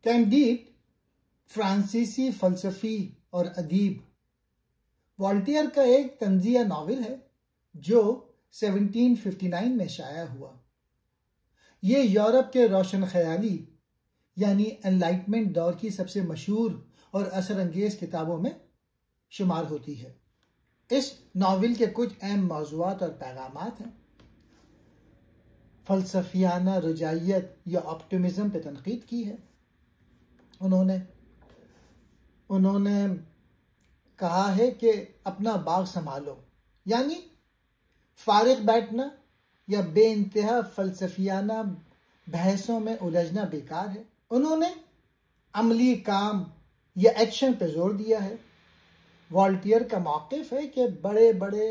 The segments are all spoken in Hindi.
कैंडिड फ्रांसीसी फलसफी और अदीब वॉल्टेयर का एक तंजिया नावल है जो 1759 में शाया हुआ। ये यूरोप के रोशन ख्याली यानी एनलाइटमेंट दौर की सबसे मशहूर और असरअंगेज किताबों में शुमार होती है। इस नावल के कुछ अहम मौज़ूआत और पैगामात हैं। फलसफियाना रुजाइयत या ऑप्टिमिज्म पे तनकीद की है। उन्होंने कहा है कि अपना बाग संभालो, यानी फारिग बैठना या बेइंतहा फलसफियाना बहसों में उलझना बेकार है। उन्होंने अमली काम या एक्शन पे जोर दिया है। वॉल्टेयर का मौक़िफ़ है कि बड़े बड़े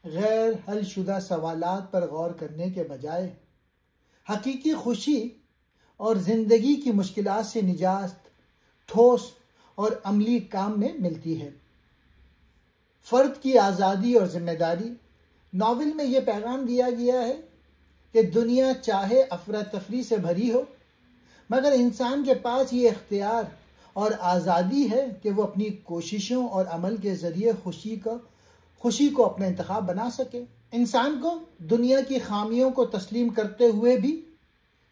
गैर हलशुदा सवालात पर गौर करने के बजाय हकीकी खुशी और ज़िंदगी की मुश्किलात से निजात ठोस और अमली काम में मिलती है। फ़र्द की आज़ादी और ज़िम्मेदारी। नावल में यह पैगाम दिया गया है कि दुनिया चाहे अफरा तफरी से भरी हो, मगर इंसान के पास ये इख्तियार और आज़ादी है कि वो अपनी कोशिशों और अमल के ज़रिए खुशी को अपना इंतखाब बना सके। इंसान को दुनिया की खामियों को तस्लीम करते हुए भी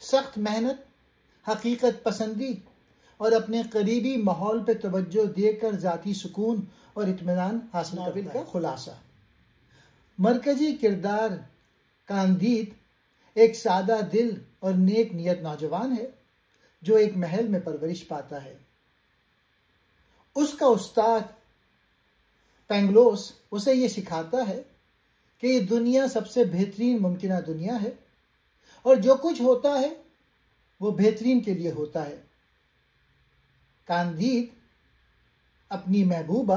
सख्त मेहनत, हकीकत पसंदी और अपने करीबी माहौल पर तवज्जो देकर ज़ाती सुकून और इत्मीनान हासिल करने का खुलासा। मरकजी किरदार कांदीद एक सादा दिल और नेक नियत नौजवान है जो एक महल में परवरिश पाता है। उसका उस्ताद पेंगलोस उसे ये सिखाता है कि ये दुनिया सबसे बेहतरीन मुमकिन दुनिया है और जो कुछ होता है वो बेहतरीन के लिए होता है। कांदीद अपनी महबूबा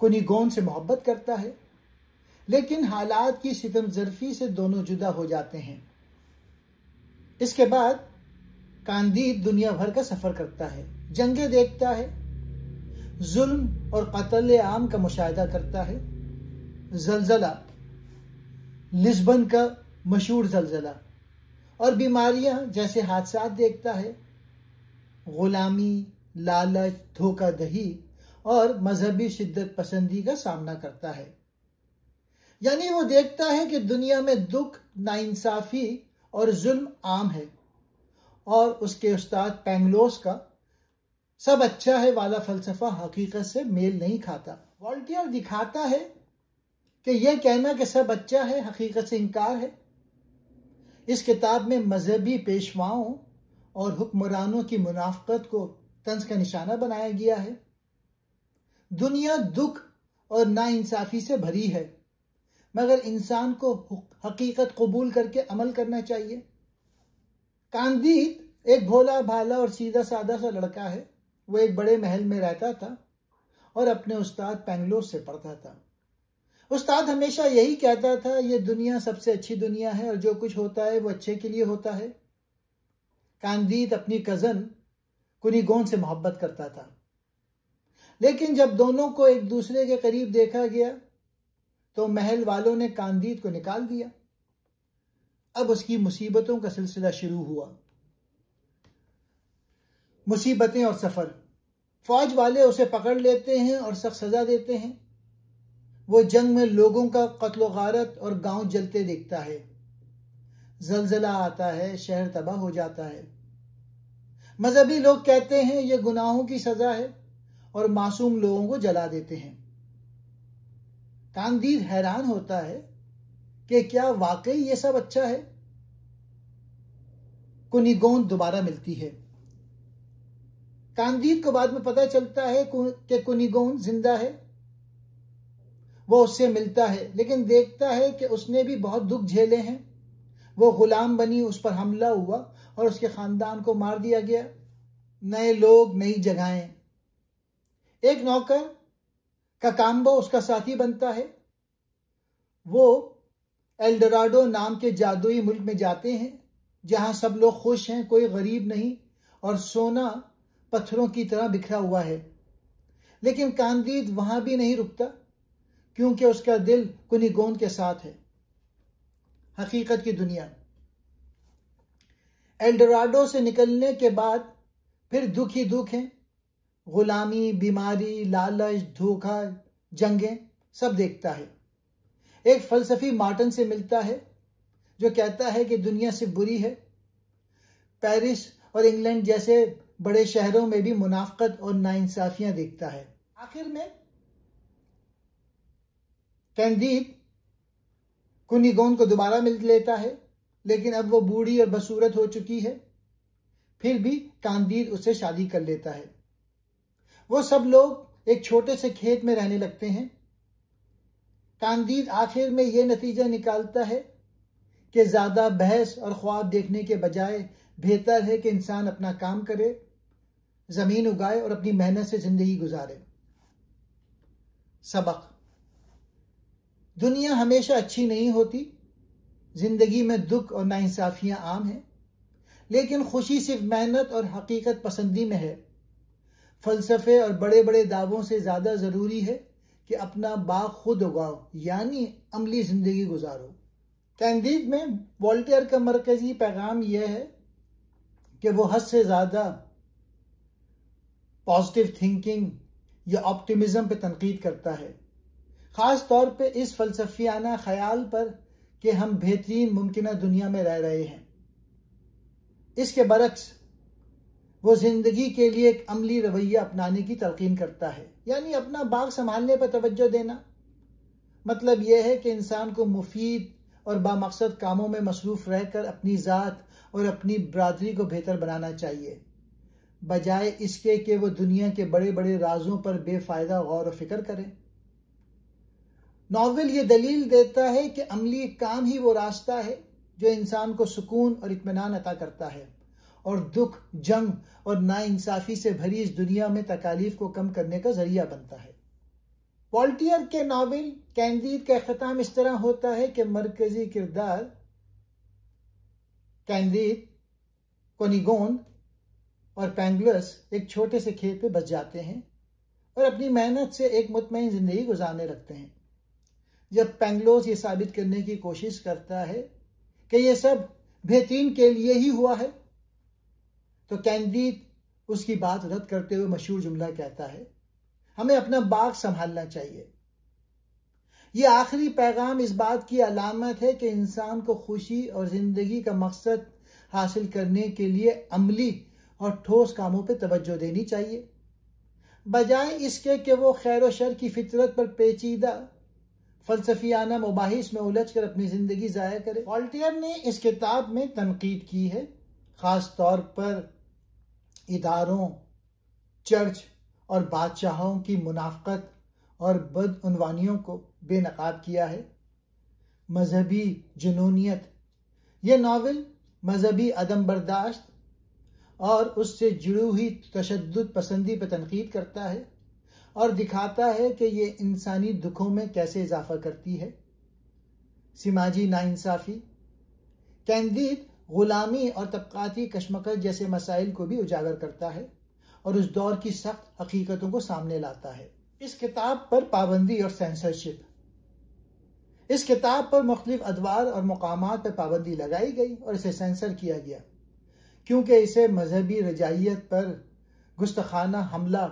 कुनीगोन से मोहब्बत करता है, लेकिन हालात की सितमज़रफ़ी से दोनों जुदा हो जाते हैं। इसके बाद कांदीद दुनिया भर का सफ़र करता है, जंगें देखता है, जुल्म और क़त्ल आम का मुशाहिदा करता है, ज़लज़ला, लिस्बन का मशहूर ज़लज़ला और बीमारियां जैसे हादसात देखता है, गुलामी, लालच, धोखाधड़ी और मजहबी शिद्दत पसंदी का सामना करता है। यानी वो देखता है कि दुनिया में दुख, नाइंसाफी और जुल्म आम है और उसके उस्ताद पेंगलोस का सब अच्छा है वाला फलसफा हकीकत से मेल नहीं खाता। वॉल्टेयर दिखाता है कि यह कहना कि सब अच्छा है हकीकत से इनकार है। इस किताब में मजहबी पेशवाओं और हुक्मरानों की मुनाफकत को तंज का निशाना बनाया गया है। दुनिया दुख और नाइंसाफी से भरी है, मगर इंसान को हकीकत कबूल करके अमल करना चाहिए। कांदीद एक भोला भाला और सीधा साधा सा लड़का है। वो एक बड़े महल में रहता था और अपने उस्ताद पेंगलोस से पढ़ता था। उस्ताद हमेशा यही कहता था, ये दुनिया सबसे अच्छी दुनिया है और जो कुछ होता है वो अच्छे के लिए होता है। कांदीद अपनी कज़न कुनीगोन से मोहब्बत करता था, लेकिन जब दोनों को एक दूसरे के करीब देखा गया तो महल वालों ने कांदीद को निकाल दिया। अब उसकी मुसीबतों का सिलसिला शुरू हुआ। मुसीबतें और सफ़र। फौज वाले उसे पकड़ लेते हैं और सख्त सज़ा देते हैं। वो जंग में लोगों का कत्ल गारत और गांव जलते देखता है। ज़लज़ला आता है, शहर तबाह हो जाता है। मजहबी लोग कहते हैं ये गुनाहों की सज़ा है और मासूम लोगों को जला देते हैं। कांदीद हैरान होता है कि क्या वाकई ये सब अच्छा है। कुनीगोन दोबारा मिलती है। कांदीद को बाद में पता चलता है कि कुनीगोन जिंदा है। वो उससे मिलता है, लेकिन देखता है कि उसने भी बहुत दुख झेले हैं। वो गुलाम बनी, उस पर हमला हुआ और उसके खानदान को मार दिया गया। नए लोग, नई जगहें। एक नौकर काकाम्बो उसका साथी बनता है। वो एल्डोराडो नाम के जादुई मुल्क में जाते हैं जहां सब लोग खुश हैं, कोई गरीब नहीं और सोना पत्थरों की तरह बिखरा हुआ है। लेकिन कांदीद वहां भी नहीं रुकता क्योंकि उसका दिल कुनीगोन के साथ है। हकीकत की दुनिया। एल्डोराडो से निकलने के बाद फिर दुख ही दुख हैं, गुलामी, बीमारी, लालच, धोखा, जंगें, सब देखता है। एक फलसफी मार्टन से मिलता है जो कहता है कि दुनिया सिर्फ बुरी है। पेरिस और इंग्लैंड जैसे बड़े शहरों में भी मुनाफकत और नाइंसाफियां देखता है। आखिर में कैंडिद कुनीगोन को दोबारा मिल लेता है, लेकिन अब वो बूढ़ी और बदसूरत हो चुकी है। फिर भी कैंडिद उससे शादी कर लेता है। वो सब लोग एक छोटे से खेत में रहने लगते हैं। कैंडिद आखिर में ये नतीजा निकालता है कि ज्यादा बहस और ख्वाब देखने के बजाय बेहतर है कि इंसान अपना काम करे, जमीन उगाए और अपनी मेहनत से जिंदगी गुजारे। सबक: दुनिया हमेशा अच्छी नहीं होती। जिंदगी में दुख और नाइंसाफियां आम हैं, लेकिन खुशी सिर्फ मेहनत और हकीकत पसंदी में है। फलसफे और बड़े बड़े दावों से ज्यादा जरूरी है कि अपना बाग खुद उगाओ, यानी अमली जिंदगी गुजारो। कैंडिद में वोल्टेयर का मरकजी पैगाम यह है कि वो हद से ज्यादा पॉजिटिव थिंकिंग या ऑप्टिमिज्म पे तनकीद करता है, खास तौर पे इस फलसफियाना ख्याल पर कि हम बेहतरीन मुमकिन दुनिया में रह रहे हैं। इसके बरक्स वो जिंदगी के लिए एक अमली रवैया अपनाने की तलकीन करता है, यानी अपना बाग संभालने पर तवज्जो देना। मतलब यह है कि इंसान को मुफीद और बामकसद कामों में मसरूफ रहकर अपनी ज़ात और अपनी बरादरी को बेहतर बनाना चाहिए, बजाय इसके कि वो दुनिया के बड़े बड़े राजों पर बेफायदा गौर व फिक्र करें। नॉवेल ये दलील देता है कि अमली काम ही वो रास्ता है जो इंसान को सुकून और इत्मीनान अता करता है और दुख, जंग और नाइंसाफी से भरी इस दुनिया में तकालीफ को कम करने का जरिया बनता है। वोल्टेयर के नॉवेल कैंडिद का ख़त्म इस तरह होता है कि मरकजी किरदार कैंडिद, कुनीगोन और पेंगलोस एक छोटे से खेत पे बस जाते हैं और अपनी मेहनत से एक मुतमईन जिंदगी गुजारने लगते हैं। जब पेंगलोस ये साबित करने की कोशिश करता है कि ये सब बेहतरीन के लिए ही हुआ है, तो कैंडिद उसकी बात रद्द करते हुए मशहूर जुमला कहता है, हमें अपना बाग संभालना चाहिए। ये आखिरी पैगाम इस बात की अलामत है कि इंसान को खुशी और जिंदगी का मकसद हासिल करने के लिए अमली और ठोस कामों पर तवज्जो देनी चाहिए, बजाय इसके कि वो खैर और शर की फितरत पर पेचीदा फलसफियाना मुबाहिस में उलझ कर अपनी जिंदगी ज़ाया करे। वोल्टेयर ने इस किताब में तनकीद की है, खास तौर पर इदारों, चर्च और बादशाहों की मुनाफकत और बदउनवानियों को बेनकाब किया है। मजहबी जुनूनियत: यह नावल मजहबी अदम बर्दाश्त और उससे जुड़ी हुई तशद्दुद पसंदी पर तनकीद करता है और दिखाता है कि ये इंसानी दुखों में कैसे इजाफा करती है। समाजी नाइंसाफी: कैंडिद गुलामी और तबकाती कशमकश जैसे मसाइल को भी उजागर करता है और उस दौर की सख्त हकीकतों को सामने लाता है। इस किताब पर पाबंदी और सेंसरशिप: इस किताब पर मुख्तलिफ अदवार और मकामात पर पाबंदी लगाई गई और इसे सेंसर किया गया, क्योंकि इसे मजहबी रजाइयत पर गुस्ताखाना हमला,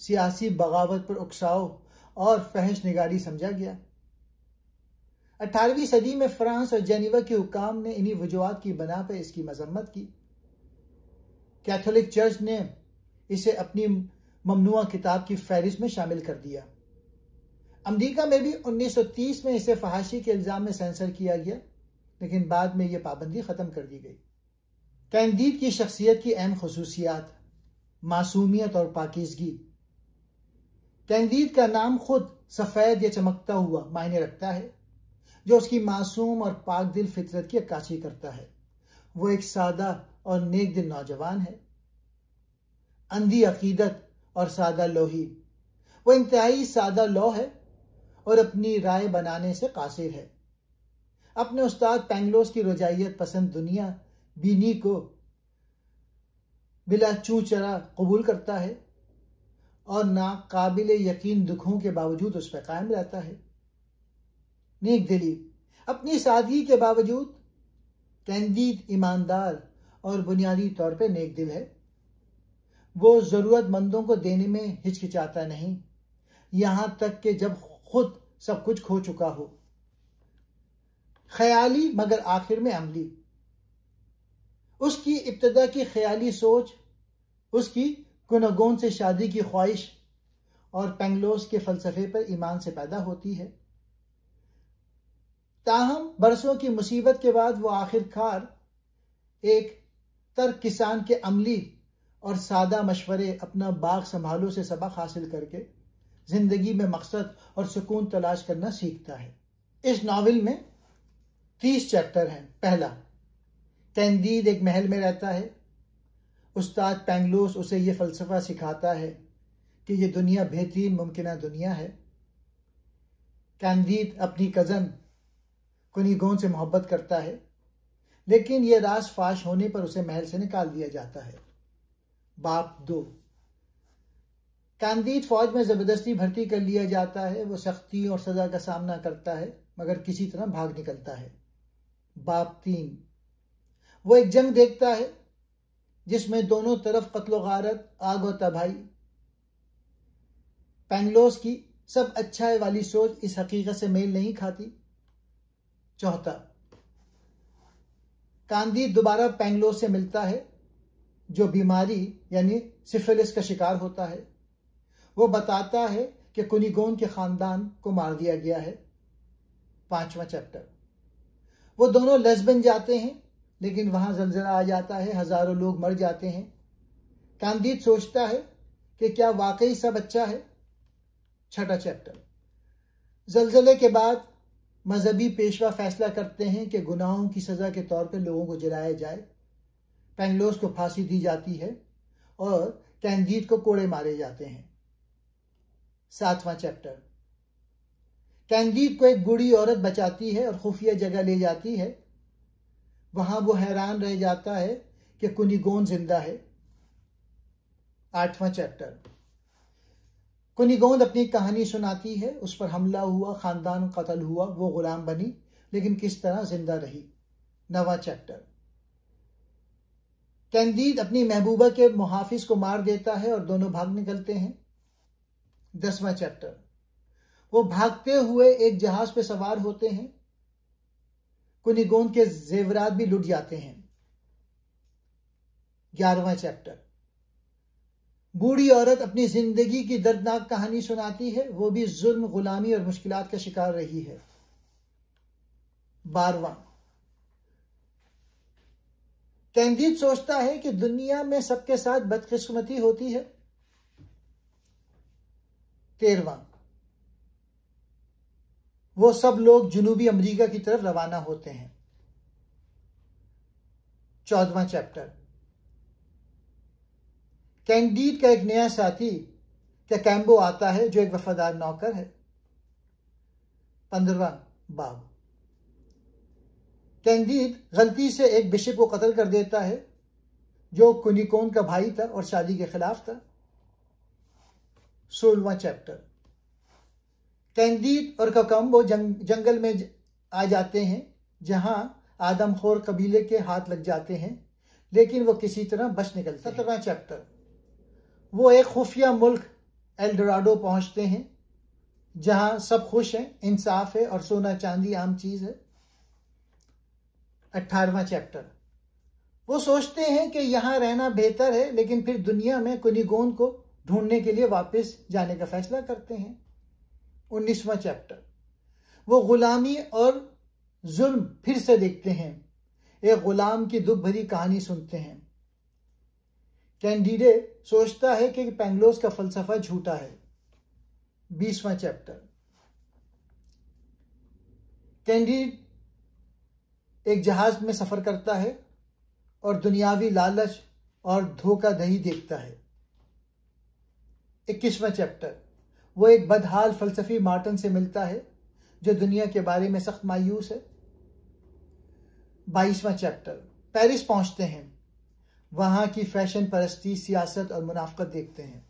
सियासी बगावत पर उकसाव और फहश निगारी समझा गया। 18वीं सदी में फ्रांस और जेनेवा के हुक्काम ने इन्हीं वजूहात की बना पर इसकी मजम्मत की। कैथोलिक चर्च ने इसे अपनी ममनुआ किताब की फहरिस्त में शामिल कर दिया। अमेरिका में भी 1930 में इसे फहाशी के इल्जाम में सेंसर किया गया, लेकिन बाद में यह पाबंदी खत्म कर दी गई। कैंडिद की शख्सियत की अहम खसूसियात: मासूमियत और पाकीज़गी। कैंडिद का नाम खुद सफेद या चमकता हुआ मायने रखता है, जो उसकी मासूम और पाक दिल फितरत की अक्कासी करता है। वो एक सादा और नेक दिल नौजवान है। अंधी अकीदत और सादा लोही: वो इंतहाई सादा लौ है और अपनी राय बनाने से कासिर है। अपने उस्ताद पेंगलोस की रजाइयत पसंद दुनिया बीनी को बिला चूं चरा कबूल करता है और नाकाबिल यकीन दुखों के बावजूद उस पर कायम रहता है। नेक दिली: अपनी सादगी के बावजूद कैंडिद ईमानदार और बुनियादी तौर पर नेक दिल है। वो ज़रूरतमंदों को देने में हिचकिचाता नहीं, यहाँ तक कि जब खुद सब कुछ खो चुका हो। ख्याली मगर आखिर में अमली। उसकी इब्तदा की ख्याली सोच उसकी कुनगोन से शादी की ख्वाहिश और पेंगलोस के फलसफे पर ईमान से पैदा होती है। ताहम बरसों की मुसीबत के बाद वो आखिरकार एक तर्क किसान के अमली और सादा मशवरे अपना बाग संभालो से सबक हासिल करके जिंदगी में मकसद और सुकून तलाश करना सीखता है। इस नावल में 30 चैप्टर हैं। पहला, कैंडीड एक महल में रहता है। उस्ताद पेंगलोस उसे ये फलसफा सिखाता है कि ये दुनिया बेहतरीन मुमकिन दुनिया है। कैंडीड अपनी कज़न कुनीगोन से मोहब्बत करता है, लेकिन यह राज फाश होने पर उसे महल से निकाल दिया जाता है। बाप 2, कैंडीड फौज में जबरदस्ती भर्ती कर लिया जाता है। वो सख्ती और सजा का सामना करता है मगर किसी तरह भाग निकलता है। बाप 3, वो एक जंग देखता है जिसमें दोनों तरफ कत्लो गारत, आग और तबाही। पेंगलोस की सब अच्छा है वाली सोच इस हकीकत से मेल नहीं खाती। चौथा, कैंडीड दोबारा पेंगलोस से मिलता है जो बीमारी यानी सिफिलिस का शिकार होता है। वो बताता है कि कुनीगोन के खानदान को मार दिया गया है। 5वां चैप्टर, वो दोनों लेस्बन जाते हैं लेकिन वहां जलजला आ जाता है, हजारों लोग मर जाते हैं। कैंडीड सोचता है कि क्या वाकई सब अच्छा है। 6वां चैप्टर, जलजले के बाद मजहबी पेशवा फैसला करते हैं कि गुनाहों की सजा के तौर पर लोगों को जलाया जाए। पेंगलोस को फांसी दी जाती है और कैंडीड को कोड़े मारे जाते हैं। 7वां चैप्टर, कैंडीड को एक बूढ़ी औरत बचाती है और खुफिया जगह ले जाती है। वहां वो हैरान रह जाता है कि कुनीगोन जिंदा है। 8वां चैप्टर, कुनीगोन अपनी कहानी सुनाती है। उस पर हमला हुआ, खानदान कत्ल हुआ, वो गुलाम बनी लेकिन किस तरह जिंदा रही। 9वां चैप्टर, कैंडीड अपनी महबूबा के मुहाफिज को मार देता है और दोनों भाग निकलते हैं। 10वां चैप्टर, वो भागते हुए एक जहाज पे सवार होते हैं। कुनीगोन के जेवरात भी लुट जाते हैं। 11वां चैप्टर, बूढ़ी औरत अपनी जिंदगी की दर्दनाक कहानी सुनाती है। वो भी जुल्म, गुलामी और मुश्किलात का शिकार रही है। 12वां, कैंडीड सोचता है कि दुनिया में सबके साथ बदकिस्मती होती है। 13वां, वो सब लोग जनूबी अमेरिका की तरफ रवाना होते हैं। 14वां चैप्टर, कैंडीड का एक नया साथी कैम्बो आता है जो एक वफादार नौकर है। 15वां बाब, कैंडीड गलती से एक बिशप को कत्ल कर देता है जो कुनीगोन का भाई था और शादी के खिलाफ था। 16वां चैप्टर, कैंडीड और कैम्बो जंगल में आ जाते हैं जहां आदमखोर कबीले के हाथ लग जाते हैं लेकिन वो किसी तरह बच निकलते हैं। 17वां चैप्टर, वो एक खुफिया मुल्क एल्डोराडो पहुंचते हैं जहां सब खुश हैं, इंसाफ है और सोना चांदी आम चीज है। 18वां चैप्टर, वो सोचते हैं कि यहां रहना बेहतर है लेकिन फिर दुनिया में कुनीगोन को ढूंढने के लिए वापस जाने का फैसला करते हैं। 19वां चैप्टर, वो गुलामी और जुल्म फिर से देखते हैं, एक गुलाम की दुख भरी कहानी सुनते हैं। कैंडीड सोचता है कि पेंगलोस का फलसफा झूठा है। 20वां चैप्टर, कैंडीड एक जहाज में सफर करता है और दुनियावी लालच और धोखाधड़ी देखता है। 21वां चैप्टर, वो एक बदहाल फलसफी मार्टिन से मिलता है जो दुनिया के बारे में सख्त मायूस है। 22वां चैप्टर, पेरिस पहुंचते हैं, वहां की फैशन परस्ती, सियासत और मुनाफकत देखते हैं।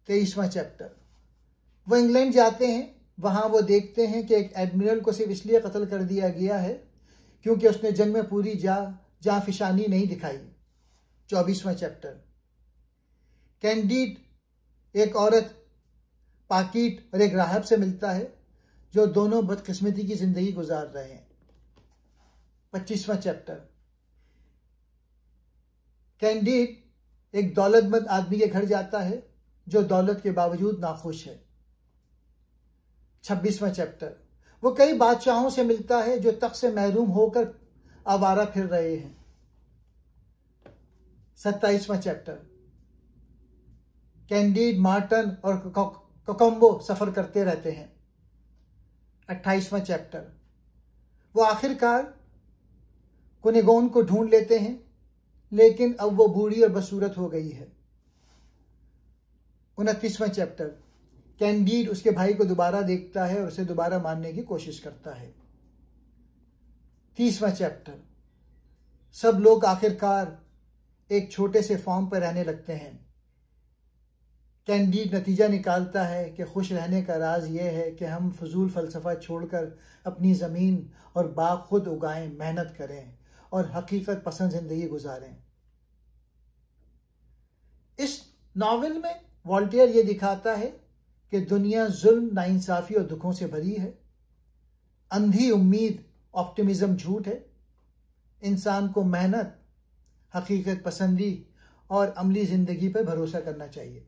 23वां चैप्टर, वो इंग्लैंड जाते हैं, वहां वो देखते हैं कि एक एडमिरल को सिर्फ इसलिए कत्ल कर दिया गया है क्योंकि उसने जंग में पूरी जाफिशानी नहीं दिखाई। 24वां चैप्टर, कैंडिड एक औरत पाकीट और एक राहब से मिलता है जो दोनों बदकिस्मती की जिंदगी गुजार रहे हैं। 25वां चैप्टर। कैंडिड एक दौलतमंद आदमी के घर जाता है जो दौलत के बावजूद नाखुश है। 26वां चैप्टर। वो कई बादशाहों से मिलता है जो तख्त से महरूम होकर आवारा फिर रहे हैं। 27वां चैप्टर। कैंडिड, मार्टन और कोकोम्बो सफर करते रहते हैं। 28वां चैप्टर। वो आखिरकार कुनेगोन को ढूंढ लेते हैं, लेकिन अब वो बूढ़ी और बदसूरत हो गई है। 29वां चैप्टर। कैंडिड उसके भाई को दोबारा देखता है और उसे दोबारा मारने की कोशिश करता है। 30वां चैप्टर। सब लोग आखिरकार एक छोटे से फॉर्म पर रहने लगते हैं। कैंडिड नतीजा निकालता है कि खुश रहने का राज यह है कि हम फजूल फलसफा छोड़कर अपनी ज़मीन और बाग खुद उगाएं, मेहनत करें और हकीकत पसंद जिंदगी गुजारें। इस नॉवेल में वॉल्टेयर ये दिखाता है कि दुनिया जुल्म, नाइंसाफी और दुखों से भरी है। अंधी उम्मीद, ऑप्टिमिज्म झूठ है। इंसान को मेहनत, हकीकत पसंदी और अमली जिंदगी पर भरोसा करना चाहिए।